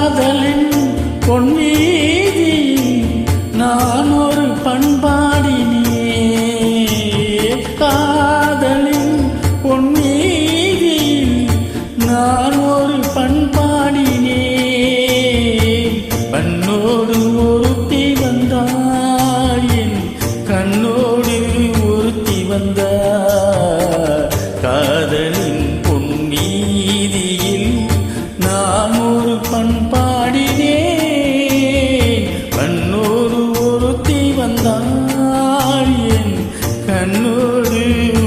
காதலின் பொன்னீதி நான் ஒரு பண்பாடினே காதலின் பொன்னீதி நான் ஒரு பண்பாடினே கண்ணோடு ஒருத்தி வந்தாள் என் கண்ணோடு ஒருத்தி வந்தாள் காதலின் பொன்னீதியில் நான் ஒரு பண்பாடினே கண்ணோடு ஒருத்தி வந்தாள் என் கண்ணோடு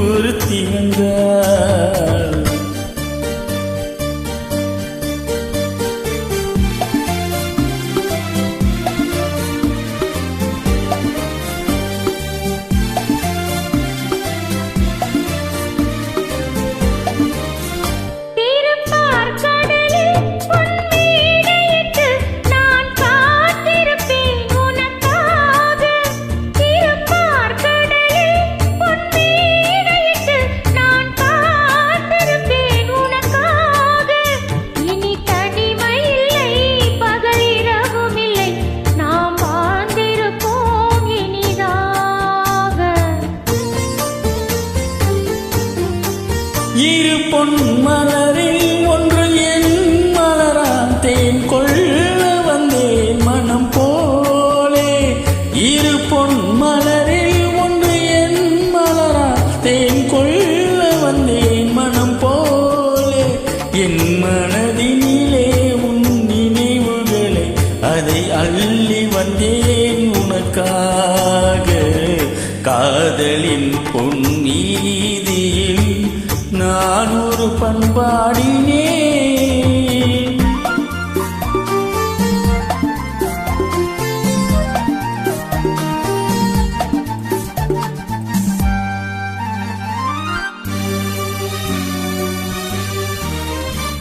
ஒருத்தி வந்தாள் இரு பொன் மலரில் ஒன்று என் மலராம் தேன் கொள்ள வந்தேன் மனம் போலே இரு பொன் மலரில் ஒன்று என் மலராம் தேன் கொள்ள வந்தேன் மனம் போலே என் மனதினிலே உன் நினைவுகளை அதை அள்ளி வந்தேன் உனக்காக காதலின் பொன்னீதியில் நான் ஒரு பண்பாடினே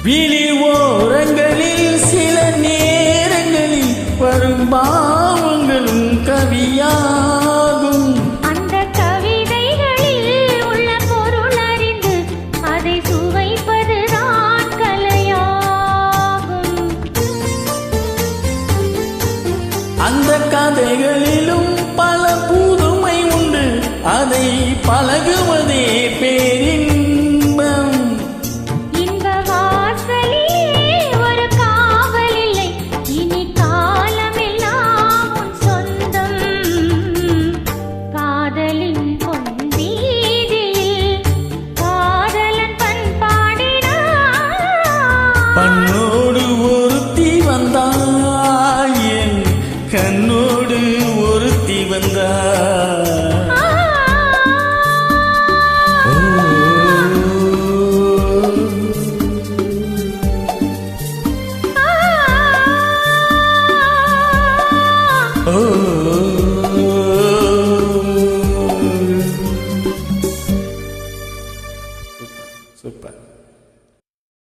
விழி ஓரங்களில் சில நேரங்களில் வரும் பாவங்களும் கவியாகும் அந்த கதைகளிலும் பல புதுமை உண்டு அதை பழகுவதே பேரின்